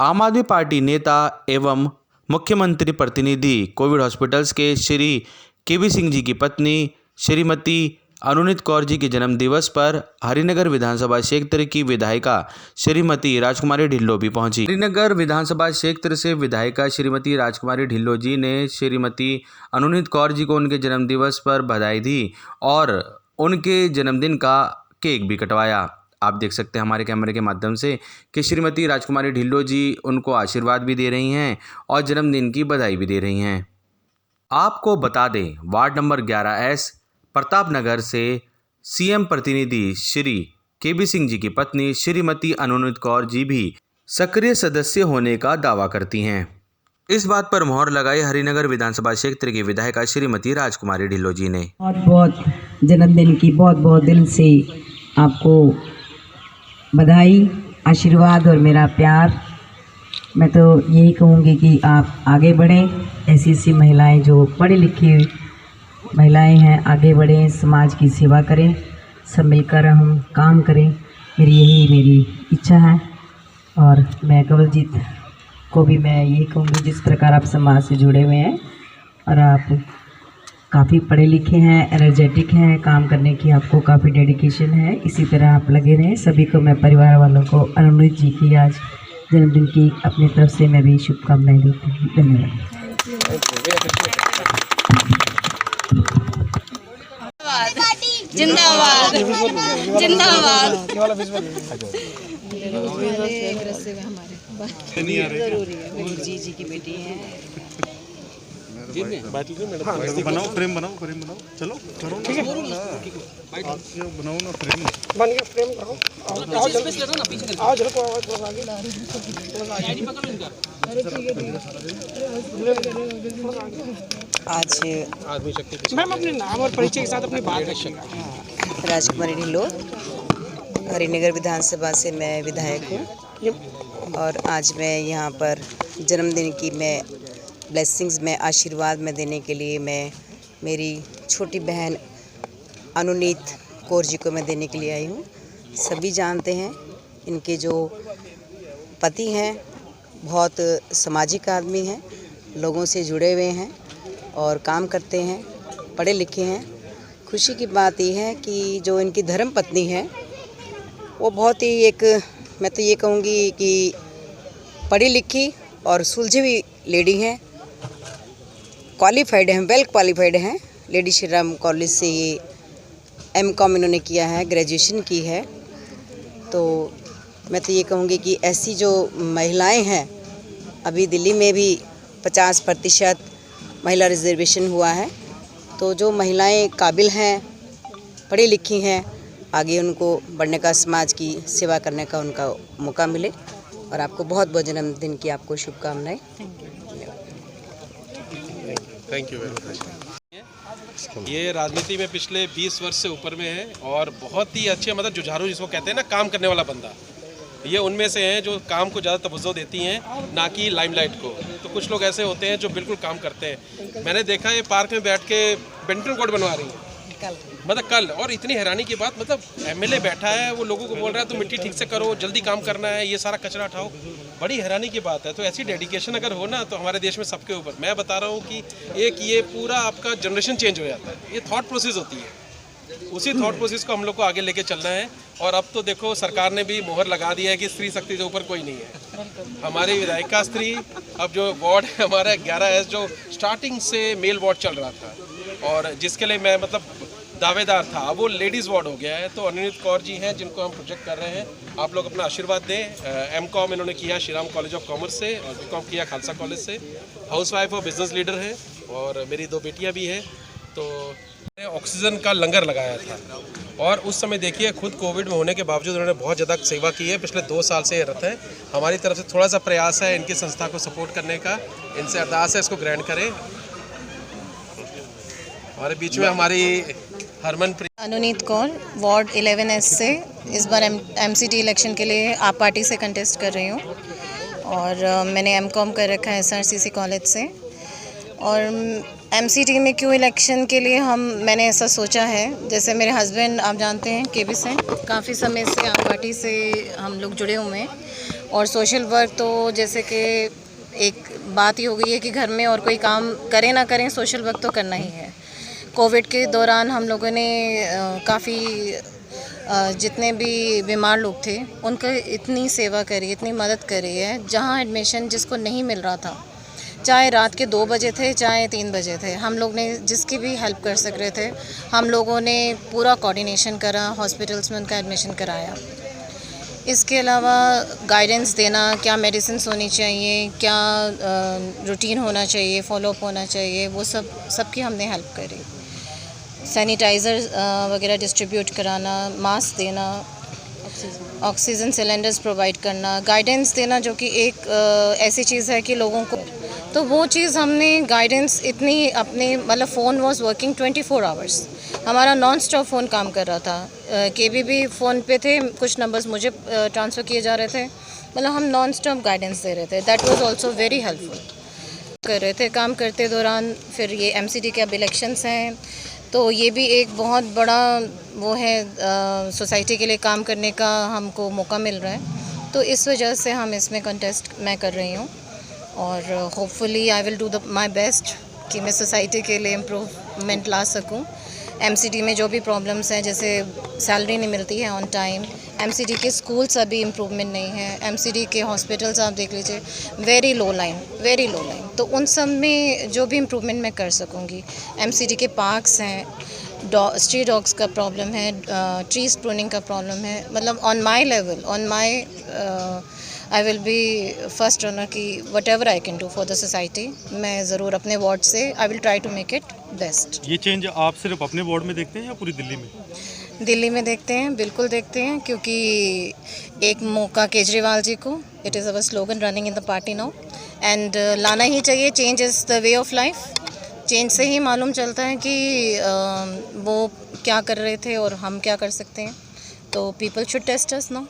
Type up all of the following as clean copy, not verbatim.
आम आदमी पार्टी नेता एवं मुख्यमंत्री प्रतिनिधि कोविड हॉस्पिटल्स के श्री केबी सिंह जी की पत्नी श्रीमती अनुनीत कौर जी के जन्म दिवस पर हरिनगर विधानसभा क्षेत्र की विधायिका श्रीमती राजकुमारी ढिल्लों भी पहुंची। हरिनगर विधानसभा क्षेत्र से विधायिका श्रीमती राजकुमारी ढिल्लों जी ने श्रीमती अनुनीत कौर जी को उनके जन्म दिवस पर बधाई दी और उनके जन्मदिन का केक भी कटवाया। आप देख सकते हैं हमारे कैमरे के माध्यम से कि श्रीमती राजकुमारी ढिल्लों जी उनको आशीर्वाद भी दे रही हैं और जन्मदिन की बधाई भी दे रही हैं। आपको बता दें, ward number 11S Pratap Nagar से सीएम प्रतिनिधि श्री केबी सिंह जी की पत्नी श्रीमती अनुनीत कौर जी भी सक्रिय सदस्य होने का दावा करती हैं। इस बात पर मोहर लगाई हरिनगर विधानसभा क्षेत्र की विधायिका श्रीमती राजकुमारी ढिल्लों जी ने। बहुत बहुत जन्मदिन की बहुत बहुत दिल से आपको बधाई, आशीर्वाद और मेरा प्यार। मैं तो यही कहूँगी कि आप आगे बढ़ें। ऐसी ऐसी महिलाएं जो पढ़ी लिखी महिलाएं हैं आगे बढ़ें, समाज की सेवा करें, सब मिलकर हम काम करें। मेरी इच्छा है। और मैं कवलजीत को भी मैं यही कहूँगी, जिस प्रकार आप समाज से जुड़े हुए हैं और आप काफ़ी पढ़े लिखे हैं, एनर्जेटिक हैं, काम करने की आपको काफ़ी डेडिकेशन है, इसी तरह आप लगे रहें। सभी को मैं परिवार वालों को अनुनीत जी की आज जन्मदिन की अपनी तरफ से मैं भी शुभकामनाएं देती हूँ। धन्यवाद। जिंदाबाद जिंदाबाद। जी की बेटी है। बनाओ फ्रेम बनाओ चलो करो ठीक है बनाओ ना फ्रेम बन गया फ्रेम करो आओ चलो आगे आज मैम अपने नाम और परिचय के साथ अपनी बात रखिएगा। राजकुमारी ढिल्लों, हरिनगर विधानसभा से मैं विधायक हूँ और आज मैं यहाँ पर जन्मदिन की मैं ब्लेसिंग्स में आशीर्वाद में देने के लिए मैं मेरी छोटी बहन अनुनीत कौर जी को मैं देने के लिए आई हूँ। सभी जानते हैं इनके जो पति हैं बहुत सामाजिक आदमी हैं, लोगों से जुड़े हुए हैं और काम करते हैं, पढ़े लिखे हैं। खुशी की बात यह है कि जो इनकी धर्म पत्नी है वो बहुत ही एक, मैं तो ये कहूँगी कि पढ़ी लिखी और सुलझी हुई लेडी हैं, क्वालिफाइड हैं, वेल क्वालिफाइड हैं। लेडी श्री राम कॉलेज से ये MCOM इन्होंने किया है, ग्रेजुएशन की है। तो मैं तो ये कहूँगी कि ऐसी जो महिलाएं हैं, अभी दिल्ली में भी 50% महिला रिजर्वेशन हुआ है, तो जो महिलाएं काबिल हैं, पढ़ी लिखी हैं, आगे उनको बढ़ने का, समाज की सेवा करने का उनका मौका मिले। और आपको बहुत बहुत जन्मदिन की आपको शुभकामनाएं। Thank you very much. ये राजनीति में पिछले 20 वर्ष से ऊपर में है और बहुत ही अच्छे, मतलब जुझारू जिसको कहते हैं ना, काम करने वाला बंदा। ये उनमें से हैं जो काम को ज़्यादा तवज्जो देती हैं, ना कि लाइमलाइट को। तो कुछ लोग ऐसे होते हैं जो बिल्कुल काम करते हैं। मैंने देखा ये पार्क में बैठ के बैडमिंटन कोर्ट बनवा रही हैं, मतलब कल। और इतनी हैरानी की बात, मतलब MLA बैठा है, वो लोगों को बोल रहा है तो मिट्टी ठीक से करो, जल्दी काम करना है, ये सारा कचरा उठाओ। बड़ी हैरानी की बात है। तो ऐसी डेडिकेशन अगर हो ना, तो हमारे देश में सबके ऊपर, मैं बता रहा हूँ कि एक ये पूरा आपका जनरेशन चेंज हो जाता है। ये थॉट प्रोसेस होती है, उसी थॉट प्रोसेस को हम लोग को आगे लेके चलना है। और अब तो देखो सरकार ने भी मोहर लगा दिया है कि स्त्री शक्ति के ऊपर कोई नहीं है। हमारी विधायिका स्त्री, अब जो वार्ड है हमारा 11S, जो स्टार्टिंग से मेल वार्ड चल रहा था और जिसके लिए मैं मतलब दावेदार था, वो लेडीज़ वार्ड हो गया है। तो अनुनीत कौर जी हैं जिनको हम प्रोजेक्ट कर रहे हैं, आप लोग अपना आशीर्वाद दें। MCOM इन्होंने किया Shri Ram college of commerce से और BCom किया खालसा कॉलेज से। हाउसवाइफ और बिजनेस लीडर है और मेरी 2 बेटियां भी हैं। तो ऑक्सीजन का लंगर लगाया था और उस समय देखिए खुद कोविड में होने के बावजूद उन्होंने बहुत ज़्यादा सेवा की है। पिछले 2 साल से ये रत है। हमारी तरफ से थोड़ा सा प्रयास है इनकी संस्था को सपोर्ट करने का, इनसे अरदास है इसको ग्रैंड करें। हमारे बीच में हमारी हरमन अनुनीत कौर, वार्ड 11S से इस बार MCT इलेक्शन के लिए आप पार्टी से कंटेस्ट कर रही हूँ और मैंने MCOM कर रखा है SRCC कॉलेज से। और MCT में क्यों इलेक्शन के लिए मैंने ऐसा सोचा है, जैसे मेरे हस्बैंड आप जानते हैं केबी से काफ़ी समय से आप पार्टी से हम लोग जुड़े हुए हैं और सोशल वर्क तो जैसे कि एक बात ही हो गई है कि घर में और कोई काम करें ना करें, सोशल वर्क तो करना ही है। कोविड के दौरान हम लोगों ने काफ़ी जितने भी बीमार लोग थे उनका इतनी सेवा करी, इतनी मदद करी है। जहाँ एडमिशन जिसको नहीं मिल रहा था, चाहे रात के 2 बजे थे चाहे 3 बजे थे, हम लोग ने जिसकी भी हेल्प कर सक रहे थे हम लोगों ने पूरा कोऑर्डिनेशन करा, हॉस्पिटल्स में उनका एडमिशन कराया। इसके अलावा गाइडेंस देना, क्या मेडिसिन्स होनी चाहिए, क्या रूटीन होना चाहिए, फॉलोअप होना चाहिए, वो सबकी हमने हेल्प करी। सैनिटाइज़र वगैरह डिस्ट्रीब्यूट कराना, मास्क देना, ऑक्सीजन सिलेंडर्स प्रोवाइड करना, गाइडेंस देना, जो कि एक ऐसी चीज़ है कि लोगों को, तो वो चीज़ हमने गाइडेंस इतनी अपने मतलब फ़ोन वाज वर्किंग 24 आवर्स, हमारा नॉन स्टॉप फ़ोन काम कर रहा था। केबीबी फ़ोन पे थे, कुछ नंबर्स मुझे ट्रांसफ़र किए जा रहे थे, मतलब हम नॉन स्टॉप गाइडेंस दे रहे थे। That was also very helpful कर रहे थे। काम करते दौरान फिर ये एमसीडी के अब इलेक्शंस हैं, तो ये भी एक बहुत बड़ा वो है, सोसाइटी के लिए काम करने का हमको मौका मिल रहा है, तो इस वजह से हम इसमें कंटेस्ट मैं कर रही हूँ और hopefully I will do my best कि मैं सोसाइटी के लिए इम्प्रूवमेंट ला सकूँ। एमसीडी में जो भी प्रॉब्लम्स हैं, जैसे सैलरी नहीं मिलती है ऑन टाइम, एमसीडी के स्कूल्स अभी इम्प्रूवमेंट नहीं है, एमसीडी के हॉस्पिटल्स आप देख लीजिए वेरी लो लाइन, तो उन सब में जो भी इम्प्रूवमेंट मैं कर सकूँगी। एमसीडी के पार्क्स हैं, स्ट्रीट डॉग्स का प्रॉब्लम है, ट्रीज प्रूनिंग का प्रॉब्लम है, मतलब on my level, on my I will be first runner की whatever I can do for the society. मैं ज़रूर अपने वार्ड से I will try to make it best. ये चेंज आप सिर्फ अपने वार्ड में देखते हैं या पूरी दिल्ली में? दिल्ली में देखते हैं, बिल्कुल देखते हैं, क्योंकि एक मौका केजरीवाल जी को, it is our slogan running in the party now, and लाना ही चाहिए। Change is the way of life. Change से ही मालूम चलता है कि वो क्या कर रहे थे और हम क्या कर सकते हैं, तो people should test us now.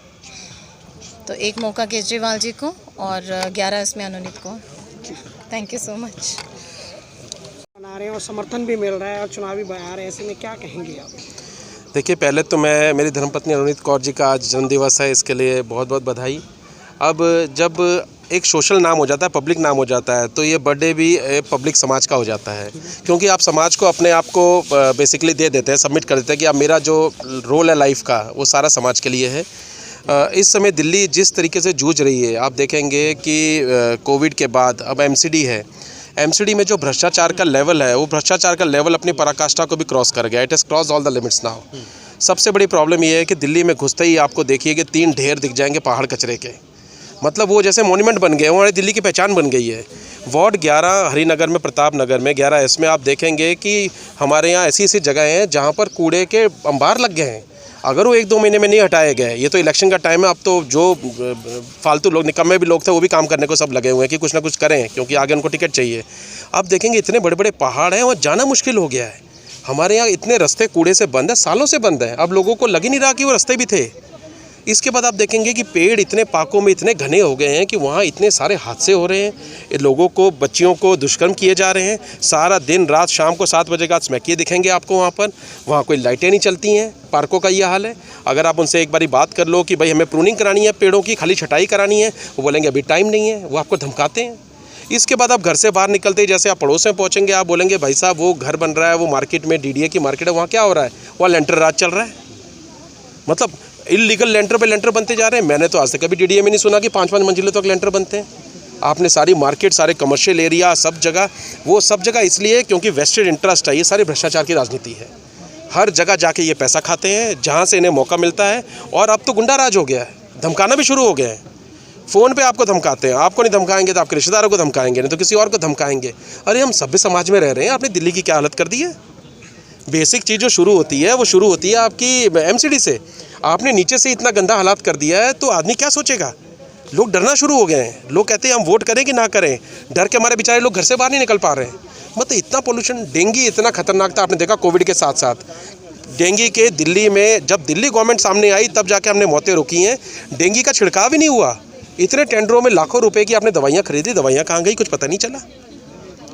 तो एक मौका केजरीवाल जी को और 11 इसमें अनुनीत को। Thank you so much. बना रहे हैं और समर्थन भी मिल रहा है और चुनावी बयान है, ऐसे में क्या कहेंगे आप? देखिए, पहले तो मैं, मेरी धर्मपत्नी अनुनीत कौर जी का आज जन्मदिवस है, इसके लिए बहुत बहुत बधाई। अब जब एक सोशल नाम हो जाता है, पब्लिक नाम हो जाता है, तो ये बर्थडे भी पब्लिक समाज का हो जाता है, क्योंकि आप समाज को अपने आप को बेसिकली दे देते हैं, सबमिट कर देते हैं कि अब मेरा जो रोल है लाइफ का वो सारा समाज के लिए है। इस समय दिल्ली जिस तरीके से जूझ रही है, आप देखेंगे कि कोविड के बाद अब एमसीडी है, एमसीडी में जो भ्रष्टाचार का लेवल है, वो भ्रष्टाचार का लेवल अपनी पराकाष्ठा को भी क्रॉस कर गया। It has cross all the limits now. सबसे बड़ी प्रॉब्लम ये है कि दिल्ली में घुसते ही आपको देखिए कि 3 ढेर दिख जाएंगे पहाड़ कचरे के, मतलब वो जैसे मोन्यूमेंट बन गए, हमारी दिल्ली की पहचान बन गई है। वार्ड 11 हरिनगर में, प्रताप नगर में 11 इसमें आप देखेंगे कि हमारे यहाँ ऐसी ऐसी जगह हैं जहाँ पर कूड़े के अंबार लग गए हैं। अगर वो 1-2 महीने में नहीं हटाए गए, ये तो इलेक्शन का टाइम है, अब तो जो फालतू लोग, निकम्मे भी लोग थे, वो भी काम करने को सब लगे हुए हैं कि कुछ ना कुछ करें, क्योंकि आगे उनको टिकट चाहिए। अब देखेंगे इतने बड़े बड़े पहाड़ हैं और जाना मुश्किल हो गया है। हमारे यहाँ इतने रास्ते कूड़े से बंद है, सालों से बंद है, अब लोगों को लग ही नहीं रहा कि वो रास्ते भी थे। इसके बाद आप देखेंगे कि पेड़ इतने पाकों में इतने घने हो गए हैं कि वहाँ इतने सारे हादसे हो रहे हैं, लोगों को, बच्चियों को दुष्कर्म किए जा रहे हैं। सारा दिन रात शाम को 7 बजे का स्मैकिए दिखेंगे आपको वहाँ कोई लाइटें नहीं चलती हैं। पार्कों का ये हाल है। अगर आप उनसे एक बारी बात कर लो कि भाई हमें प्रूनिंग करानी है पेड़ों की, खाली छटाई करानी है, वो बोलेंगे अभी टाइम नहीं है, वो आपको धमकाते हैं। इसके बाद आप घर से बाहर निकलते ही जैसे आप पड़ोस में पहुँचेंगे, आप बोलेंगे भाई साहब वो घर बन रहा है, वो मार्केट में डीडीए की मार्केट है, वहाँ क्या हो रहा है, वहाँ लेंटर राज चल रहा है। मतलब इलीगल लेंटर पे लेंटर बनते जा रहे हैं। मैंने तो आज तक कभी डीडीए में नहीं सुना कि 5-5 मंजिलों तक लेंटर बनते हैं। आपने सारी मार्केट, सारे कमर्शियल एरिया, सब जगह, वो सब जगह इसलिए क्योंकि वेस्टेड इंटरेस्ट है, ये सारी भ्रष्टाचार की राजनीति है। हर जगह जाके ये पैसा खाते हैं जहाँ से इन्हें मौका मिलता है। और अब तो गुंडा राज हो गया है, धमकाना भी शुरू हो गया है। फ़ोन पे आपको धमकाते हैं, आपको नहीं धमकाएंगे तो आपके रिश्तेदारों को धमकाएंगे, नहीं तो किसी और को धमकाएंगे। अरे हम सभ्य समाज में रह रहे हैं, आपने दिल्ली की क्या हालत कर दी है। बेसिक चीज़ जो शुरू होती है वो शुरू होती है आपकी एमसीडी से। आपने नीचे से इतना गंदा हालात कर दिया है तो आदमी क्या सोचेगा। लोग डरना शुरू हो गए हैं। लोग कहते हैं हम वोट करें कि ना करें, डर के हमारे बेचारे लोग घर से बाहर नहीं निकल पा रहे हैं। मतलब इतना पोल्यूशन, डेंगू इतना खतरनाक था। आपने देखा कोविड के साथ साथ डेंगू के दिल्ली में, जब दिल्ली गवर्नमेंट सामने आई तब जाके हमने मौतें रोकी हैं। डेंगू का छिड़काव ही नहीं हुआ। इतने टेंडरों में लाखों रुपए की आपने दवाइयाँ खरीदी, दवाइयाँ कहाँ गई कुछ पता नहीं चला।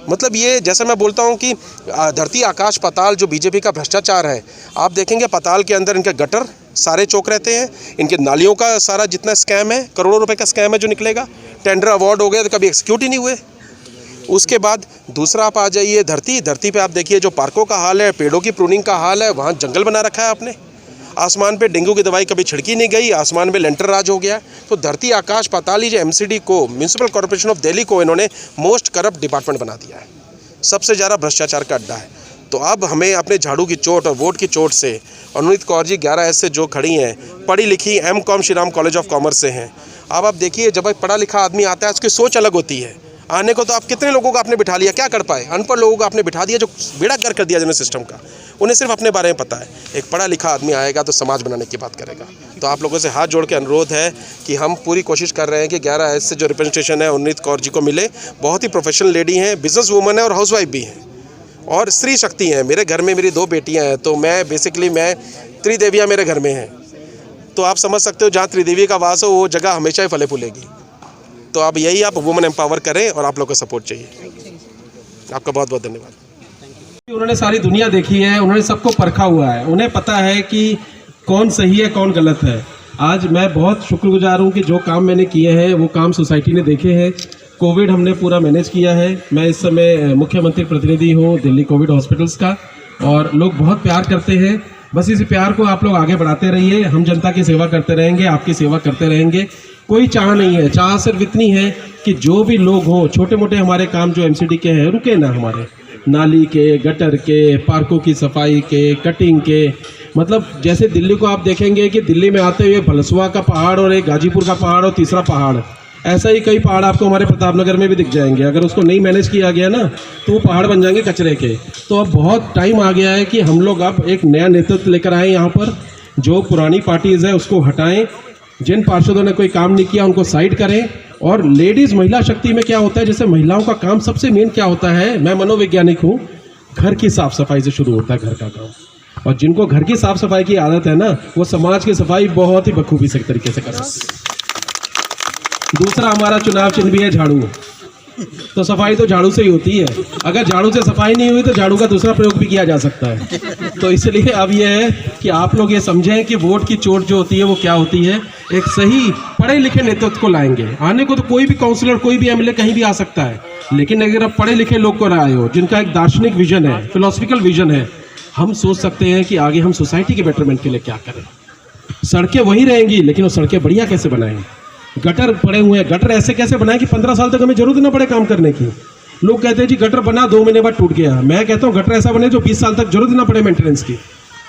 मतलब ये जैसे मैं बोलता हूँ कि धरती आकाश पाताल जो बीजेपी का भ्रष्टाचार है, आप देखेंगे पाताल के अंदर इनके गटर सारे चौक रहते हैं, इनके नालियों का सारा जितना स्कैम है, करोड़ों रुपए का स्कैम है जो निकलेगा, टेंडर अवार्ड हो गया तो कभी एग्जीक्यूट ही नहीं हुए। उसके बाद दूसरा आप आ जाइए धरती पे आप देखिए जो पार्कों का हाल है, पेड़ों की प्रूनिंग का हाल है, वहाँ जंगल बना रखा है आपने। आसमान पे डेंगू की दवाई कभी छिड़की नहीं गई, आसमान पे लेंटर राज हो गया। तो धरती आकाश पाताल ही जो एमसीडी को, म्यूनसिपल कॉर्पोरेशन ऑफ दिल्ली को इन्होंने मोस्ट करप्ट डिपार्टमेंट बना दिया है, सबसे ज़्यादा भ्रष्टाचार का अड्डा है। तो अब हमें अपने झाड़ू की चोट और वोट की चोट से, अनुनीत कौर जी 11 से जो खड़ी हैं, पढ़ी लिखी MCom Shri Ram college of commerce से हैं। अब आप देखिए जब एक पढ़ा लिखा आदमी आता है उसकी सोच अलग होती है। आने को तो आप कितने लोगों को आपने बिठा लिया, क्या कर पाए? अनपढ़ लोगों को आपने बिठा दिया जो बेड़ा गर्क कर दिया जिन्हें सिस्टम का, उन्हें सिर्फ अपने बारे में पता है। एक पढ़ा लिखा आदमी आएगा तो समाज बनाने की बात करेगा। तो आप लोगों से हाथ जोड़ के अनुरोध है कि हम पूरी कोशिश कर रहे हैं कि 11 से जो रिप्रेजेंटेशन है अनुनीत कौर जी को मिले। बहुत ही प्रोफेशनल लेडी हैं, बिजनेस वूमन है और हाउसवाइफ भी हैं और स्त्री शक्ति हैं। मेरे घर में मेरी 2 बेटियाँ हैं, तो मैं त्रिदेवियाँ मेरे घर में हैं। तो आप समझ सकते हो जहाँ त्रिदेवी का वास हो वो जगह हमेशा ही फले फूलेगी। तो अब यही आप वुमेन एम्पावर करें और आप लोग को सपोर्ट चाहिए। आपका बहुत बहुत धन्यवाद। उन्होंने सारी दुनिया देखी है, उन्होंने सबको परखा हुआ है, उन्हें पता है कि कौन सही है कौन गलत है। आज मैं बहुत शुक्रगुजार हूँ कि जो काम मैंने किए हैं वो काम सोसाइटी ने देखे हैं। कोविड हमने पूरा मैनेज किया है। मैं इस समय मुख्यमंत्री प्रतिनिधि हूँ दिल्ली कोविड हॉस्पिटल्स का और लोग बहुत प्यार करते हैं। बस इस प्यार को आप लोग आगे बढ़ाते रहिए। हम जनता की सेवा करते रहेंगे, आपकी सेवा करते रहेंगे। कोई चाह नहीं है, चाह सिर्फ इतनी है कि जो भी लोग हों, छोटे मोटे हमारे काम जो एमसीडी के हैं रुके ना, हमारे नाली के, गटर के, पार्कों की सफाई के, कटिंग के। मतलब जैसे दिल्ली को आप देखेंगे कि दिल्ली में आते हुए भलसुआ का पहाड़ और एक गाजीपुर का पहाड़ और तीसरा पहाड़, ऐसा ही कई पहाड़ आपको हमारे प्रतापनगर में भी दिख जाएंगे। अगर उसको नहीं मैनेज किया गया ना तो वो पहाड़ बन जाएंगे कचरे के। तो अब बहुत टाइम आ गया है कि हम लोग अब एक नया नेतृत्व लेकर आए यहाँ पर। जो पुरानी पार्टीज़ है उसको हटाएं, जिन पार्षदों ने कोई काम नहीं किया उनको साइड करें। और लेडीज़ महिला शक्ति में क्या होता है, जैसे महिलाओं का काम सबसे मेन क्या होता है, मैं मनोवैज्ञानिक हूँ, घर की साफ सफाई से शुरू होता है घर का काम। और जिनको घर की साफ सफाई की आदत है ना, वो समाज की सफाई बहुत ही बखूबी से तरीके से कर सकते हैं। दूसरा हमारा चुनाव चिन्ह भी है झाड़ू, तो सफाई तो झाड़ू से ही होती है। अगर झाड़ू से सफाई नहीं हुई तो झाड़ू का दूसरा प्रयोग भी किया जा सकता है। तो इसलिए अब ये है कि आप लोग ये समझें कि वोट की चोट जो होती है वो क्या होती है। एक सही पढ़े लिखे नेतृत्व को लाएंगे। आने को तो कोई भी काउंसलर, कोई भी एमएलए कहीं भी आ सकता है, लेकिन अगर आप पढ़े लिखे लोग को लाए हो, जिनका एक दार्शनिक विजन है, फिलोसफिकल विजन है, हम सोच सकते हैं कि आगे हम सोसाइटी के बेटरमेंट के लिए क्या करें। सड़कें वही रहेंगी लेकिन वो सड़कें बढ़िया कैसे बनाएं। गटर पड़े हुए हैं, गटर ऐसे कैसे बनाएं कि 15 साल तक हमें जरूरत ना पड़े काम करने की। लोग कहते हैं जी गटर बना 2 महीने बाद टूट गया। मैं कहता हूँ गटर ऐसा बने जो 20 साल तक जरूरत ना पड़े मेंटेनेंस की,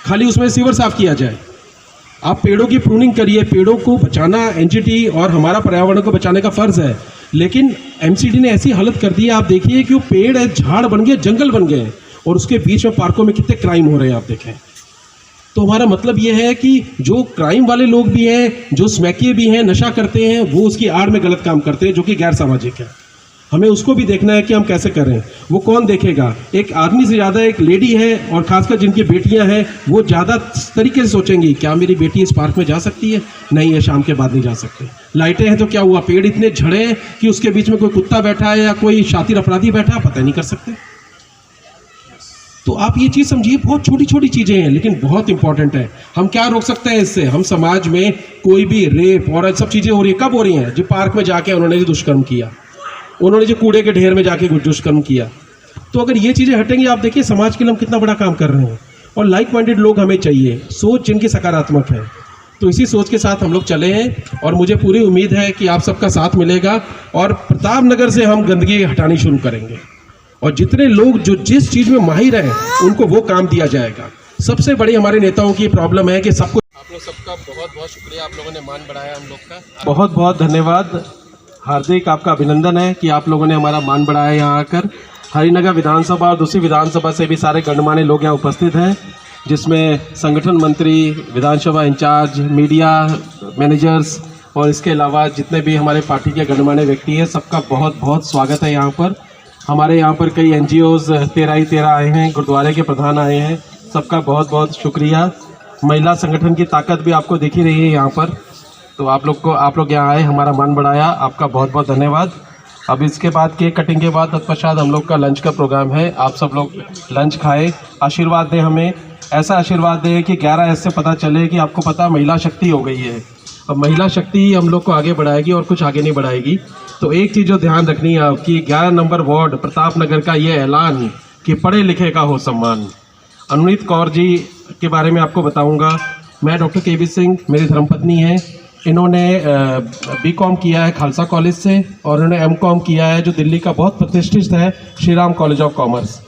खाली उसमें सीवर साफ किया जाए। आप पेड़ों की प्रूनिंग करिए, पेड़ों को बचाना एनजीटी और हमारा पर्यावरण को बचाने का फर्ज है। लेकिन एमसीडी ने ऐसी हालत कर दी है, आप देखिए कि वो पेड़ है, झाड़ बन गए, जंगल बन गए, और उसके बीच में पार्कों में कितने क्राइम हो रहे हैं आप देखें। तो हमारा मतलब ये है कि जो क्राइम वाले लोग भी हैं, जो स्मैकिए भी हैं, नशा करते हैं, वो उसकी आड़ में गलत काम करते हैं जो कि गैर सामाजिक है। हमें उसको भी देखना है कि हम कैसे करें। वो कौन देखेगा? एक आदमी से ज़्यादा एक लेडी है, और खासकर जिनकी बेटियां हैं वो ज़्यादा तरीके से सोचेंगी, क्या मेरी बेटी इस पार्क में जा सकती है? नहीं, है शाम के बाद नहीं जा सकते। लाइटें हैं तो क्या हुआ? पेड़ इतने झड़े हैं कि उसके बीच में कोई कुत्ता बैठा है या कोई शातिर अपराधी बैठा है, पता नहीं कर सकते। तो आप ये चीज़ समझिए, बहुत छोटी छोटी चीज़ें हैं लेकिन बहुत इंपॉर्टेंट है। हम क्या रोक सकते हैं इससे? हम समाज में कोई भी रेप और सब चीज़ें हो रही है, कब हो रही हैं? जो पार्क में जाके उन्होंने जो दुष्कर्म किया, उन्होंने जो कूड़े के ढेर में जाके दुष्कर्म किया। तो अगर ये चीज़ें हटेंगी, आप देखिए समाज के लिए हम कितना बड़ा काम कर रहे हैं। और लाइक माइंडेड लोग हमें चाहिए, सोच जिनकी सकारात्मक है। तो इसी सोच के साथ हम लोग चले हैं और मुझे पूरी उम्मीद है कि आप सबका साथ मिलेगा और प्रतापनगर से हम गंदगी हटानी शुरू करेंगे। और जितने लोग जो जिस चीज़ में माहिर हैं उनको वो काम दिया जाएगा। सबसे बड़ी हमारे नेताओं की प्रॉब्लम है कि सबको, आप लोग सबका बहुत बहुत शुक्रिया, आप लोगों ने मान बढ़ाया हम लोग का। बहुत बहुत धन्यवाद, हार्दिक आपका अभिनंदन है कि आप लोगों ने हमारा मान बढ़ाया यहाँ आकर। हरिनगर विधानसभा और दूसरी विधानसभा से भी सारे गणमान्य लोग यहाँ उपस्थित हैं, जिसमें संगठन मंत्री, विधानसभा इंचार्ज, मीडिया मैनेजर्स और इसके अलावा जितने भी हमारे पार्टी के गणमान्य व्यक्ति हैं, सबका बहुत बहुत स्वागत है यहाँ पर। हमारे यहाँ पर कई NGOs 13 आए हैं, गुरुद्वारे के प्रधान आए हैं, सबका बहुत बहुत शुक्रिया। महिला संगठन की ताकत भी आपको दिख ही रही है यहाँ पर। तो आप लोग यहाँ आए, हमारा मान बढ़ाया, आपका बहुत बहुत धन्यवाद। अब इसके बाद केक कटिंग के बाद तत्पश्चात हम लोग का लंच का प्रोग्राम है। आप सब लोग लंच खाएं, आशीर्वाद दें हमें, ऐसा आशीर्वाद दें कि 11 से पता चले कि आपको पता महिला शक्ति हो गई है। अब महिला शक्ति ही हम लोग को आगे बढ़ाएगी और कुछ आगे नहीं बढ़ाएगी। तो एक चीज़ जो ध्यान रखनी है आपकी, 11 नंबर वार्ड प्रताप नगर का ये ऐलान कि पढ़े लिखे का हो सम्मान। अनुनीत कौर जी के बारे में आपको बताऊंगा। मैं डॉक्टर केबी सिंह, मेरी धर्मपत्नी है। इन्होंने बीकॉम किया है खालसा कॉलेज से और इन्होंने एमकॉम किया है जो दिल्ली का बहुत प्रतिष्ठित है, Shri Ram college of commerce.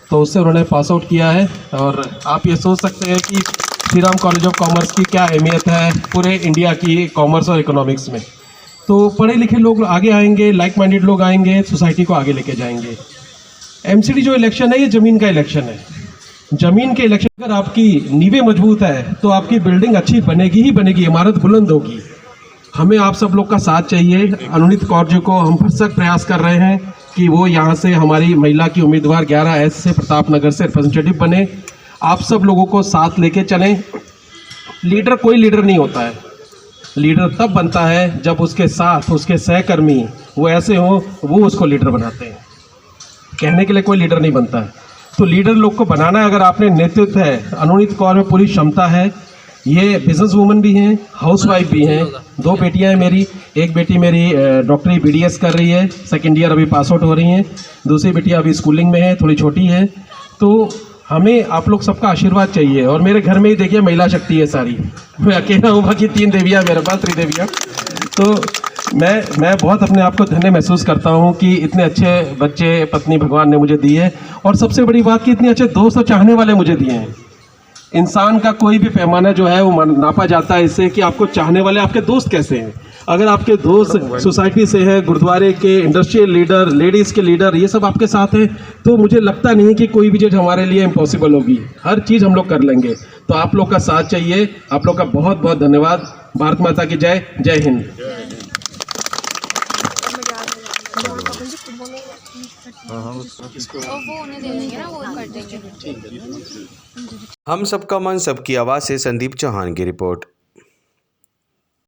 तो उससे उन्होंने पास आउट किया है। और आप ये सोच सकते हैं कि Shri Ram college of commerce की क्या अहमियत है पूरे इंडिया की कॉमर्स और इकोनॉमिक्स में। तो पढ़े लिखे लोग आगे आएंगे, लाइक माइंडेड लोग आएंगे, सोसाइटी को आगे लेके जाएंगे। एमसीडी जो इलेक्शन है ये ज़मीन का इलेक्शन है। ज़मीन के इलेक्शन अगर आपकी नींवें मजबूत है तो आपकी बिल्डिंग अच्छी बनेगी ही बनेगी, इमारत बुलंद होगी। हमें आप सब लोग का साथ चाहिए। अनुनीत कौर जी को हम भरसक प्रयास कर रहे हैं कि वो यहाँ से हमारी महिला की उम्मीदवार 11S से प्रताप नगर से रिप्रेजेंटेटिव बने। आप सब लोगों को साथ लेके चलें। लीडर कोई लीडर नहीं होता है, लीडर तब बनता है जब उसके साथ उसके सहकर्मी वो ऐसे हों, वो उसको लीडर बनाते हैं। कहने के लिए कोई लीडर नहीं बनता है। तो लीडर लोग को बनाना है। अगर आपने नेतृत्व है, अनुनीत कौर में पूरी क्षमता है। ये बिजनेस वूमन भी हैं, हाउसवाइफ भी हैं। 2 बेटियां हैं मेरी। एक बेटी मेरी डॉक्टरी BDS कर रही है, सेकेंड ईयर अभी पास आउट हो रही हैं। दूसरी बेटियां अभी स्कूलिंग में है, थोड़ी छोटी है। तो हमें आप लोग सबका आशीर्वाद चाहिए। और मेरे घर में ही देखिए महिला शक्ति है सारी, मैं अकेला हूँ, बाकी 3 देवियाँ मेरे पास, त्रिदेवियाँ। तो मैं बहुत अपने आप को धन्य महसूस करता हूँ कि इतने अच्छे बच्चे पत्नी भगवान ने मुझे दी है। और सबसे बड़ी बात कि इतने अच्छे दोस्त और चाहने वाले मुझे दिए हैं। इंसान का कोई भी पैमाना जो है वो नापा जाता है इससे कि आपको चाहने वाले आपके दोस्त कैसे हैं। अगर आपके दोस्त सोसाइटी से है, गुरुद्वारे के, इंडस्ट्रियल लीडर, लेडीज़ के लीडर, ये सब आपके साथ हैं, तो मुझे लगता नहीं कि कोई भी चीज़ हमारे लिए इम्पॉसिबल होगी। हर चीज़ हम लोग कर लेंगे। तो आप लोग का साथ चाहिए। आप लोग का बहुत बहुत धन्यवाद। भारत माता की जय। जय हिंद। हम सबका मन सबकी आवाज़ से संदीप चौहान की रिपोर्ट।